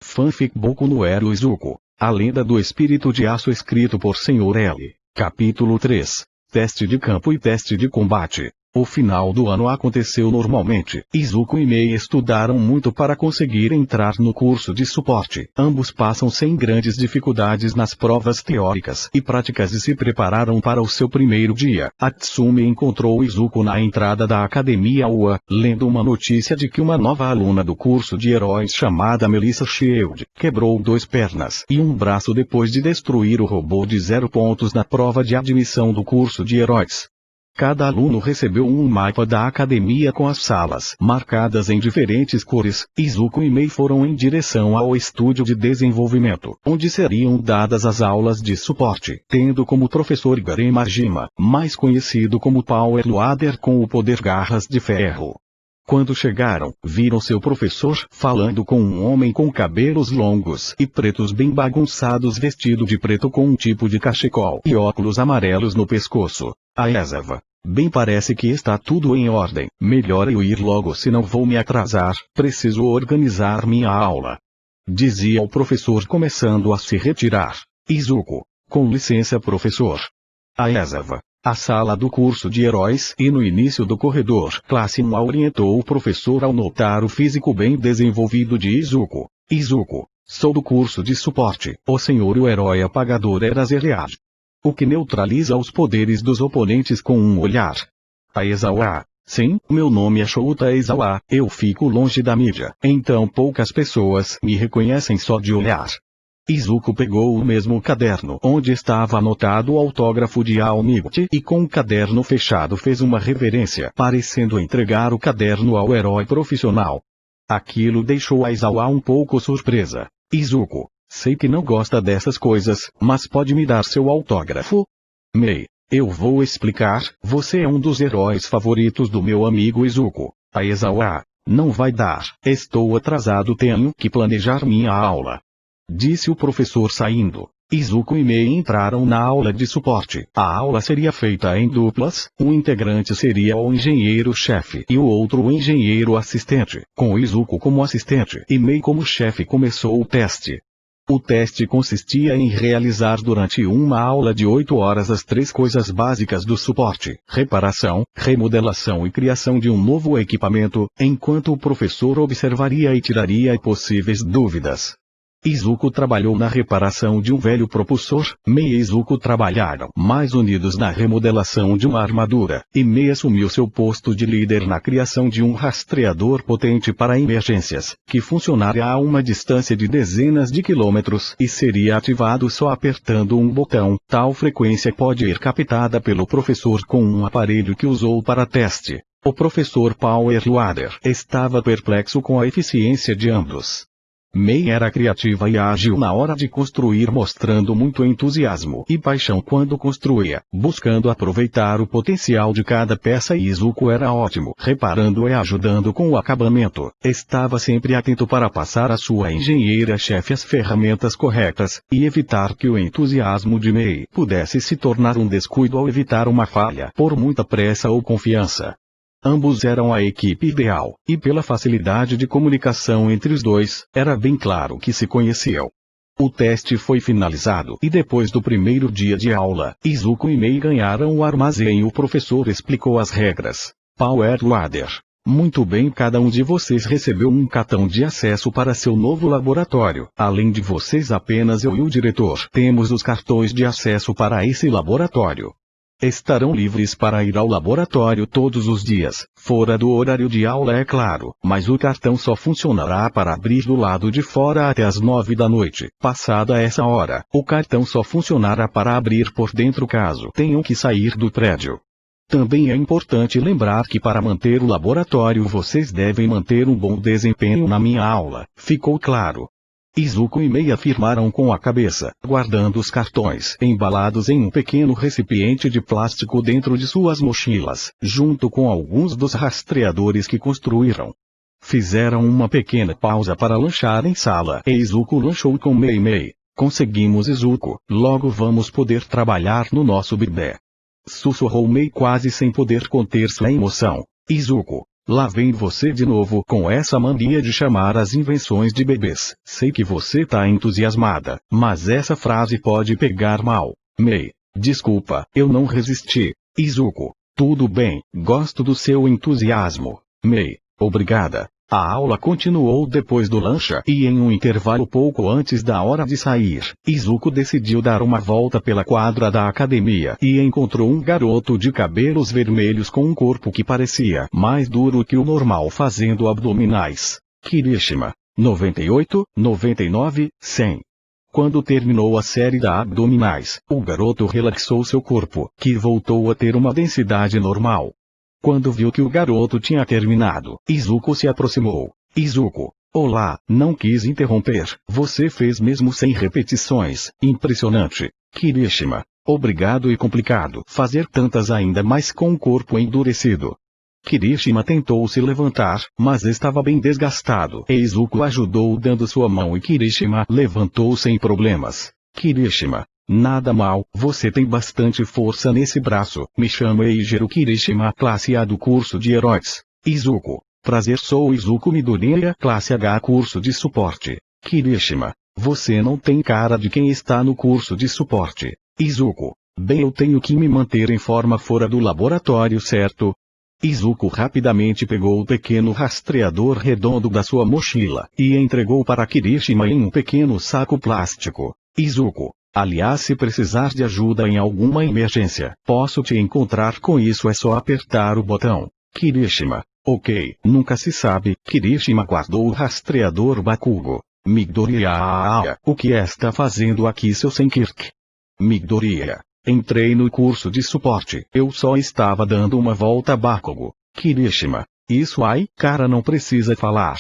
Fanfic Boku no Hero Izuku, A Lenda do Espírito de Aço, escrito por Sr. L. Capítulo 3. Teste de campo e teste de combate. O final do ano aconteceu normalmente. Izuku e Mei estudaram muito para conseguir entrar no curso de suporte. Ambos passam sem grandes dificuldades nas provas teóricas e práticas e se prepararam para o seu primeiro dia. Atsumi encontrou Izuku na entrada da academia UA, lendo uma notícia de que uma nova aluna do curso de heróis chamada Melissa Shield quebrou 2 pernas e um braço depois de destruir o robô de 0 pontos na prova de admissão do curso de heróis. Cada aluno recebeu um mapa da academia com as salas marcadas em diferentes cores. Izuku e Mei foram em direção ao estúdio de desenvolvimento, onde seriam dadas as aulas de suporte, tendo como professor Garen Majima, mais conhecido como Power Loader com o poder Garras de Ferro. Quando chegaram, viram seu professor falando com um homem com cabelos longos e pretos bem bagunçados, vestido de preto com um tipo de cachecol e óculos amarelos no pescoço. Aizawa, bem, parece que está tudo em ordem. Melhor eu ir logo, senão vou me atrasar. Preciso organizar minha aula, dizia o professor, começando a se retirar. Izuku, com licença, professor. Aizawa, a sala do curso de heróis, e no início do corredor, classe 1, orientou o professor ao notar o físico bem desenvolvido de Izuku. Izuku, sou do curso de suporte. O senhor o herói apagador era Zeriad, o que neutraliza os poderes dos oponentes com um olhar. Aizawa, sim, meu nome é Shouta Aizawa, eu fico longe da mídia, então poucas pessoas me reconhecem só de olhar. Izuku pegou o mesmo caderno onde estava anotado o autógrafo de Aomiguchi e com o caderno fechado fez uma reverência, parecendo entregar o caderno ao herói profissional. Aquilo deixou Aizawa um pouco surpresa. Izuku, sei que não gosta dessas coisas, mas pode me dar seu autógrafo? Mei, eu vou explicar, você é um dos heróis favoritos do meu amigo Izuku. Aizawa, não vai dar, estou atrasado, tenho que planejar minha aula, disse o professor saindo. Izuku e Mei entraram na aula de suporte. A aula seria feita em duplas, um integrante seria o engenheiro-chefe e o outro o engenheiro-assistente. Com Izuku como assistente e Mei como chefe, começou o teste. O teste consistia em realizar durante uma aula de 8 horas as 3 coisas básicas do suporte: reparação, remodelação e criação de um novo equipamento, enquanto o professor observaria e tiraria possíveis dúvidas. Izuku trabalhou na reparação de um velho propulsor, Mei e Izuku trabalharam mais unidos na remodelação de uma armadura, e Mei assumiu seu posto de líder na criação de um rastreador potente para emergências, que funcionaria a uma distância de dezenas de quilômetros e seria ativado só apertando um botão. Tal frequência pode ser captada pelo professor com um aparelho que usou para teste. O professor Power Loader estava perplexo com a eficiência de ambos. Mei era criativa e ágil na hora de construir, mostrando muito entusiasmo e paixão quando construía, buscando aproveitar o potencial de cada peça, e Izuku era ótimo, reparando e ajudando com o acabamento. Estava sempre atento para passar à sua engenheira-chefe as ferramentas corretas, e evitar que o entusiasmo de Mei pudesse se tornar um descuido ao evitar uma falha por muita pressa ou confiança. Ambos eram a equipe ideal, e pela facilidade de comunicação entre os dois, era bem claro que se conheciam. O teste foi finalizado, e depois do primeiro dia de aula, Izuku e Mei ganharam o armazém. O professor explicou as regras. Power Loader. Muito bem, cada um de vocês recebeu um cartão de acesso para seu novo laboratório. Além de vocês, apenas eu e o diretor temos os cartões de acesso para esse laboratório. Estarão livres para ir ao laboratório todos os dias, fora do horário de aula, é claro, mas o cartão só funcionará para abrir do lado de fora até às 9 da noite. Passada essa hora, o cartão só funcionará para abrir por dentro caso tenham que sair do prédio. Também é importante lembrar que para manter o laboratório vocês devem manter um bom desempenho na minha aula. Ficou claro? Izuku e Mei afirmaram com a cabeça, guardando os cartões embalados em um pequeno recipiente de plástico dentro de suas mochilas, junto com alguns dos rastreadores que construíram. Fizeram uma pequena pausa para lanchar em sala, e Izuku lanchou com Mei. Conseguimos, Izuku, logo vamos poder trabalhar no nosso bebê, sussurrou Mei quase sem poder conter sua emoção. Izuku, Lá vem você de novo com essa mania de chamar as invenções de bebês. Sei que você tá entusiasmada, mas essa frase pode pegar mal. Mei, desculpa, eu não resisti. Izuku, tudo bem, gosto do seu entusiasmo. Mei, obrigada. A aula continuou depois do lanche e em um intervalo pouco antes da hora de sair, Izuku decidiu dar uma volta pela quadra da academia e encontrou um garoto de cabelos vermelhos com um corpo que parecia mais duro que o normal fazendo abdominais. Kirishima. 98, 99, 100. Quando terminou a série da abdominais, o garoto relaxou seu corpo, que voltou a ter uma densidade normal. Quando viu que o garoto tinha terminado, Izuku se aproximou. Izuku, olá, não quis interromper, você fez mesmo 100 repetições, impressionante. Kirishima, obrigado e complicado fazer tantas ainda mais com o corpo endurecido. Kirishima tentou se levantar, mas estava bem desgastado e Izuku ajudou dando sua mão e Kirishima levantou sem problemas. Kirishima, nada mal, você tem bastante força nesse braço. Me chamo Eijiro Kirishima, classe A do curso de heróis. Izuku, prazer, sou Izuku Midoriya, classe H, curso de suporte. Kirishima, você não tem cara de quem está no curso de suporte. Izuku, bem, eu tenho que me manter em forma fora do laboratório, certo? Izuku rapidamente pegou o pequeno rastreador redondo da sua mochila e entregou para Kirishima em um pequeno saco plástico. Izuku, aliás, se precisar de ajuda em alguma emergência, posso te encontrar com isso, é só apertar o botão. Kirishima, ok, nunca se sabe. Kirishima guardou o rastreador Bakugo. Midoriya, o que está fazendo aqui, seu Senkirk? Midoriya, entrei no curso de suporte, eu só estava dando uma volta. Bakugo. Kirishima, isso aí, cara, não precisa falar.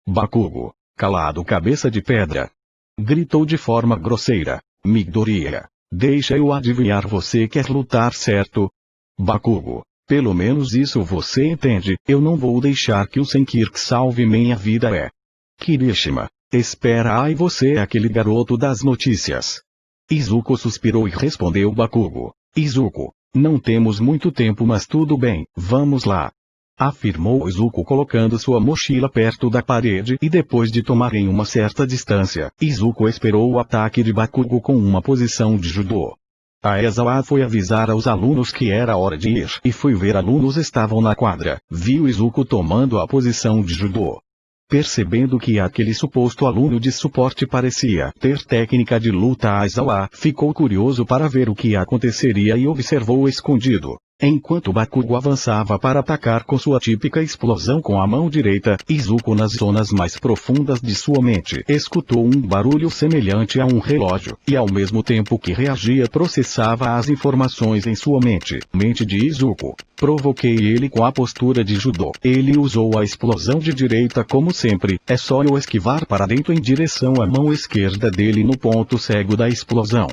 Bakugo, calado, cabeça de pedra. Gritou de forma grosseira. Midoriya, deixa eu adivinhar, você quer lutar, certo? Bakugo, pelo menos isso você entende, eu não vou deixar que o Senkirk salve minha vida. Kirishima, espera aí, você é aquele garoto das notícias. Izuku suspirou e respondeu. Bakugo, Izuku, não temos muito tempo, mas tudo bem, vamos lá. Afirmou Izuku colocando sua mochila perto da parede e depois de tomarem uma certa distância, Izuku esperou o ataque de Bakugo com uma posição de judô. Aizawa foi avisar aos alunos que era hora de ir e foi ver alunos estavam na quadra, viu Izuku tomando a posição de judô. Percebendo que aquele suposto aluno de suporte parecia ter técnica de luta, Aizawa ficou curioso para ver o que aconteceria e observou escondido. Enquanto Bakugo avançava para atacar com sua típica explosão com a mão direita, Izuku, nas zonas mais profundas de sua mente, escutou um barulho semelhante a um relógio, e ao mesmo tempo que reagia processava as informações em sua mente. Mente de Izuku. Provoquei ele com a postura de judô. Ele usou a explosão de direita como sempre, é só eu esquivar para dentro em direção à mão esquerda dele no ponto cego da explosão.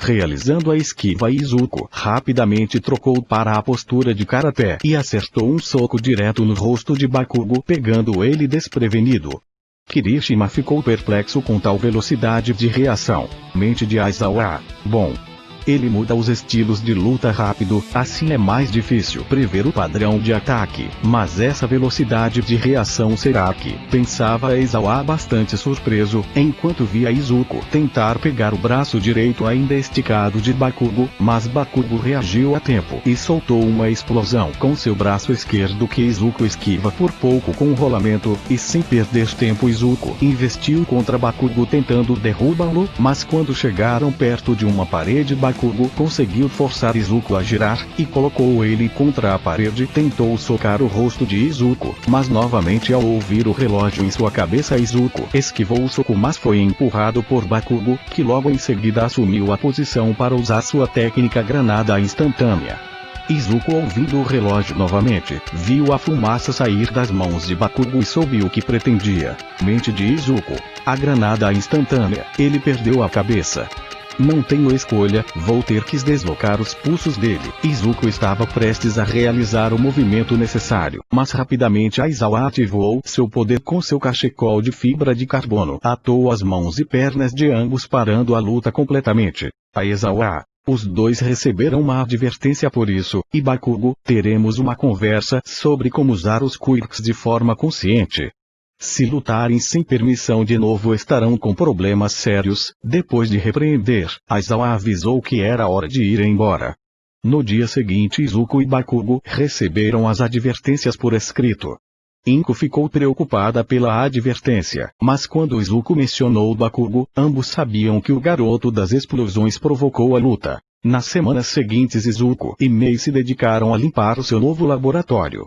Realizando a esquiva, Izuku rapidamente trocou para a postura de karatê e acertou um soco direto no rosto de Bakugo, pegando ele desprevenido. Kirishima ficou perplexo com tal velocidade de reação. Mente de Aizawa. Bom, ele muda os estilos de luta rápido, assim é mais difícil prever o padrão de ataque, mas essa velocidade de reação, será que? Pensava Aizawa bastante surpreso, enquanto via Izuku tentar pegar o braço direito ainda esticado de Bakugo, mas Bakugo reagiu a tempo e soltou uma explosão com seu braço esquerdo que Izuku esquiva por pouco com um rolamento, e sem perder tempo Izuku investiu contra Bakugo tentando derrubá-lo, mas quando chegaram perto de uma parede, Bakugo conseguiu forçar Izuku a girar, e colocou ele contra a parede. Tentou socar o rosto de Izuku, mas novamente ao ouvir o relógio em sua cabeça, Izuku esquivou o soco, mas foi empurrado por Bakugo, que logo em seguida assumiu a posição para usar sua técnica granada instantânea. Izuku, ouvindo o relógio novamente, viu a fumaça sair das mãos de Bakugo e soube o que pretendia. Mente de Izuku. A granada instantânea. Ele perdeu a cabeça. Não tenho escolha, vou ter que deslocar os pulsos dele. Izuku estava prestes a realizar o movimento necessário, mas rapidamente Aizawa ativou seu poder com seu cachecol de fibra de carbono. Atou as mãos e pernas de ambos, parando a luta completamente. Aizawa, Os dois receberam uma advertência por isso, e Bakugo, teremos uma conversa sobre como usar os quirks de forma consciente. Se lutarem sem permissão de novo estarão com problemas sérios. Depois de repreender, Aizawa avisou que era hora de ir embora. No dia seguinte Izuku e Bakugo receberam as advertências por escrito. Inko ficou preocupada pela advertência, mas quando Izuku mencionou Bakugo, ambos sabiam que o garoto das explosões provocou a luta. Nas semanas seguintes Izuku e Mei se dedicaram a limpar o seu novo laboratório.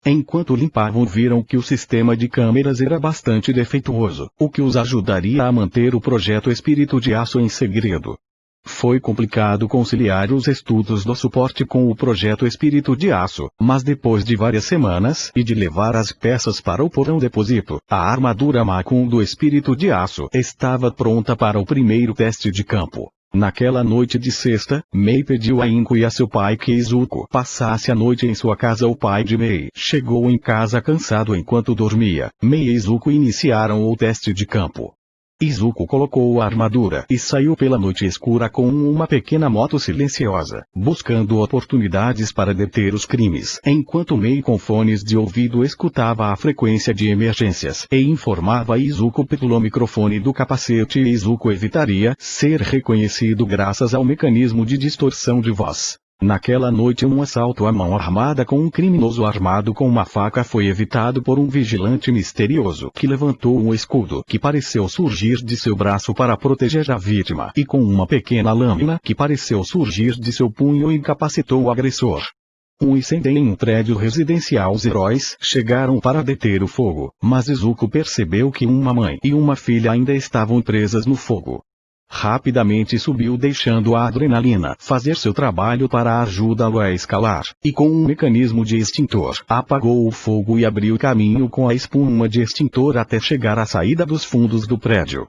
Enquanto limpavam viram que o sistema de câmeras era bastante defeituoso, o que os ajudaria a manter o projeto Espírito de Aço em segredo. Foi complicado conciliar os estudos do suporte com o projeto Espírito de Aço, mas depois de várias semanas e de levar as peças para o porão depósito, a armadura Makun do Espírito de Aço estava pronta para o primeiro teste de campo. Naquela noite de sexta, Mei pediu a Inko e a seu pai que Izuku passasse a noite em sua casa. O pai de Mei chegou em casa cansado enquanto dormia. Mei e Izuku iniciaram o teste de campo. Izuku colocou a armadura e saiu pela noite escura com uma pequena moto silenciosa, buscando oportunidades para deter os crimes, enquanto Mei com fones de ouvido escutava a frequência de emergências e informava Izuku pelo microfone do capacete. Izuku evitaria ser reconhecido graças ao mecanismo de distorção de voz. Naquela noite um assalto à mão armada com um criminoso armado com uma faca foi evitado por um vigilante misterioso que levantou um escudo que pareceu surgir de seu braço para proteger a vítima e com uma pequena lâmina que pareceu surgir de seu punho incapacitou o agressor. Um incêndio em um prédio residencial. Os heróis chegaram para deter o fogo, mas Izuku percebeu que uma mãe e uma filha ainda estavam presas no fogo. Rapidamente subiu deixando a adrenalina fazer seu trabalho para ajudá-lo a escalar, e com um mecanismo de extintor, apagou o fogo e abriu caminho com a espuma de extintor até chegar à saída dos fundos do prédio.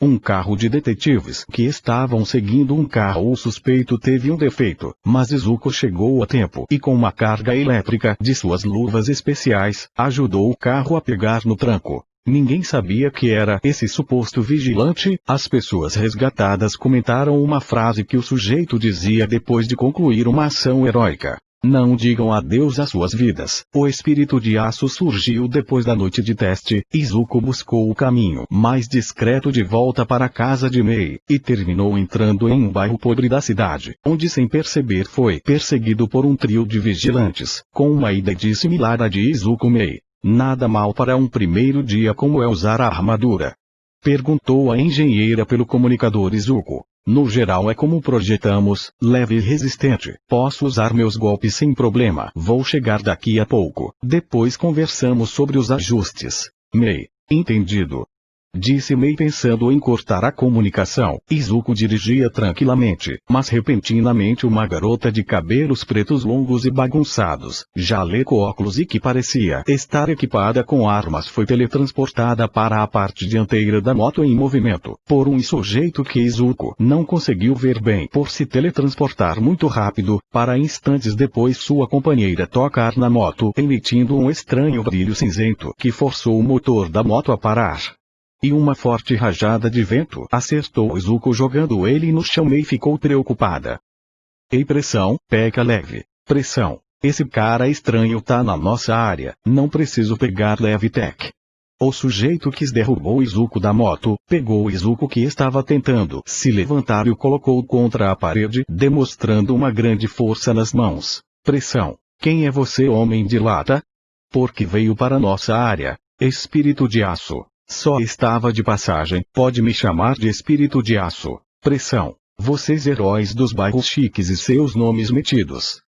Um carro de detetives que estavam seguindo um carro suspeito teve um defeito, mas Izuku chegou a tempo e com uma carga elétrica de suas luvas especiais, ajudou o carro a pegar no tranco. Ninguém sabia que era esse suposto vigilante. As pessoas resgatadas comentaram uma frase que o sujeito dizia depois de concluir uma ação heróica. Não digam adeus às suas vidas. O Espírito de Aço surgiu depois da noite de teste. Izuku buscou o caminho mais discreto de volta para a casa de Mei, e terminou entrando em um bairro pobre da cidade, onde sem perceber foi perseguido por um trio de vigilantes, com uma ideia similar à de Izuku. Mei: nada mal para um primeiro dia. Como é usar a armadura? Perguntou a engenheira pelo comunicador. Izuku: no geral é como projetamos, leve e resistente. Posso usar meus golpes sem problema. Vou chegar daqui a pouco. Depois conversamos sobre os ajustes. Mei: entendido. Disse Mei pensando em cortar a comunicação. Izuku dirigia tranquilamente, mas repentinamente uma garota de cabelos pretos longos e bagunçados, jaleco, óculos e que parecia estar equipada com armas foi teletransportada para a parte dianteira da moto em movimento, por um sujeito que Izuku não conseguiu ver bem por se teletransportar muito rápido, para instantes depois sua companheira tocar na moto emitindo um estranho brilho cinzento que forçou o motor da moto a parar. E uma forte rajada de vento acertou Izuku jogando ele no chão. Mei ficou preocupada. Ei, pressão, pega leve. Pressão. Esse cara estranho tá na nossa área, não preciso pegar leve tech. O sujeito que derrubou Izuku da moto, pegou Izuku que estava tentando se levantar e o colocou contra a parede, demonstrando uma grande força nas mãos. Pressão. Quem é você, homem de lata? Por que veio para nossa área? Espírito de Aço. Só estava de passagem. Pode me chamar de Espírito de Aço. Pressão. Vocês heróis dos bairros chiques e seus nomes metidos.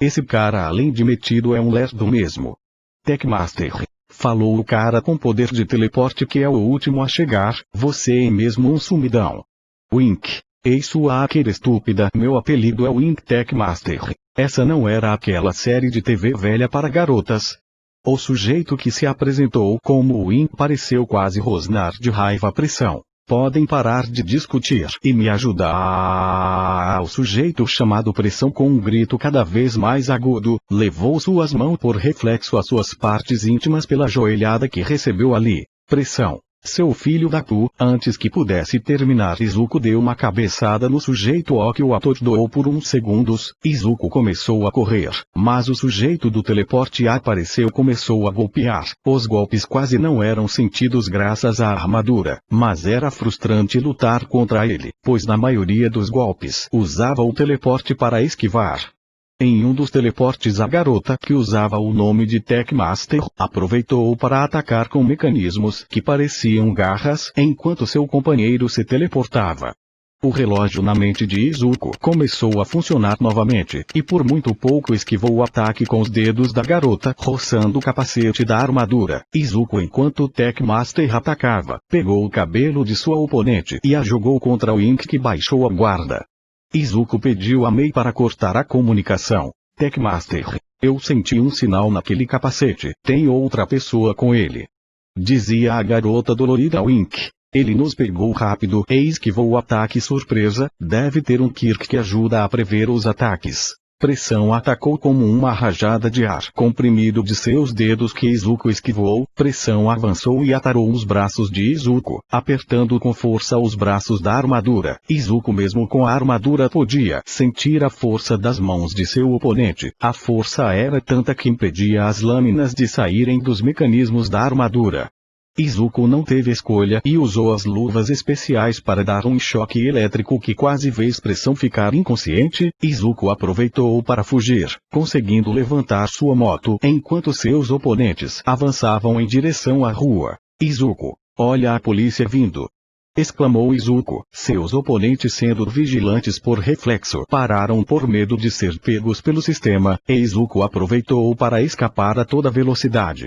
Esse cara além de metido é um lerdo mesmo. Techmaster. Falou o cara com poder de teleporte que é o último a chegar. Você é mesmo um sumidão. Wink. Ei, sua hacker estúpida. Meu apelido é Wink Techmaster. Essa não era aquela série de TV velha para garotas? O sujeito que se apresentou como Wink pareceu quase rosnar de raiva. Pressão. Podem parar de discutir e me ajudar. O sujeito chamado Pressão com um grito cada vez mais agudo, levou suas mãos por reflexo às suas partes íntimas pela joelhada que recebeu ali. Pressão. Seu filho da Ku, antes que pudesse terminar, Izuku deu uma cabeçada no sujeito que o atordoou por uns segundos. Izuku começou a correr, mas o sujeito do teleporte apareceu e começou a golpear. Os golpes quase não eram sentidos graças à armadura, mas era frustrante lutar contra ele, pois na maioria dos golpes usava o teleporte para esquivar. Em um dos teleportes, a garota, que usava o nome de Tech Master, aproveitou para atacar com mecanismos que pareciam garras, enquanto seu companheiro se teleportava. O relógio na mente de Izuku começou a funcionar novamente, e por muito pouco esquivou o ataque com os dedos da garota, roçando o capacete da armadura. Izuku, enquanto o Tech Master atacava, pegou o cabelo de sua oponente e a jogou contra o Ink, que baixou a guarda. Izuku pediu a Mei para cortar a comunicação. Tech Master, eu senti um sinal naquele capacete, tem outra pessoa com ele. Dizia a garota dolorida ao Ink. Ele nos pegou rápido e esquivou o ataque surpresa, deve ter um Kirk que ajuda a prever os ataques. Pressão atacou como uma rajada de ar comprimido de seus dedos que Izuku esquivou. Pressão avançou e atarou os braços de Izuku, apertando com força os braços da armadura. Izuku, mesmo com a armadura, podia sentir a força das mãos de seu oponente. A força era tanta que impedia as lâminas de saírem dos mecanismos da armadura. Izuku não teve escolha e usou as luvas especiais para dar um choque elétrico que quase fez Pressão ficar inconsciente. Izuku aproveitou para fugir, conseguindo levantar sua moto enquanto seus oponentes avançavam em direção à rua. Izuku, olha a polícia vindo! Exclamou Izuku. Seus oponentes, sendo vigilantes por reflexo, pararam por medo de ser pegos pelo sistema, e Izuku aproveitou para escapar a toda velocidade.